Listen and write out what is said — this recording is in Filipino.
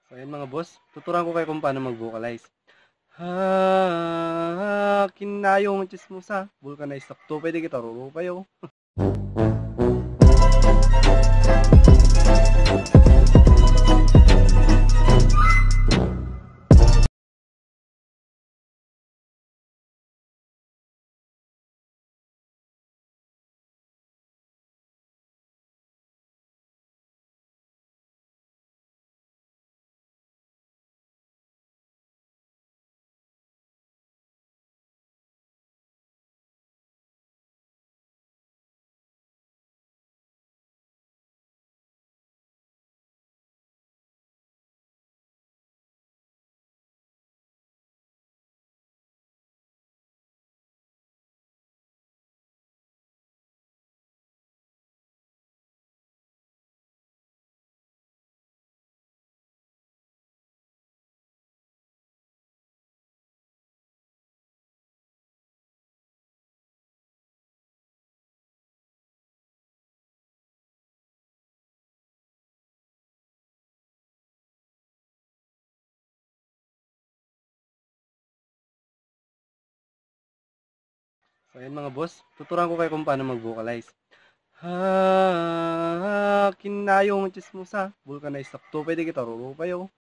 So ayan mga boss, tuturuan ko kayo kung paano mag-vocalize. Kinayong chismosa, vulcanize sakto, pwede kita rurupayo. So ayan mga boss, tuturuan ko kayo kung paano mag-vocalize. Kinayong chismosa, vulcanize sakto, pwede kita rurupayo.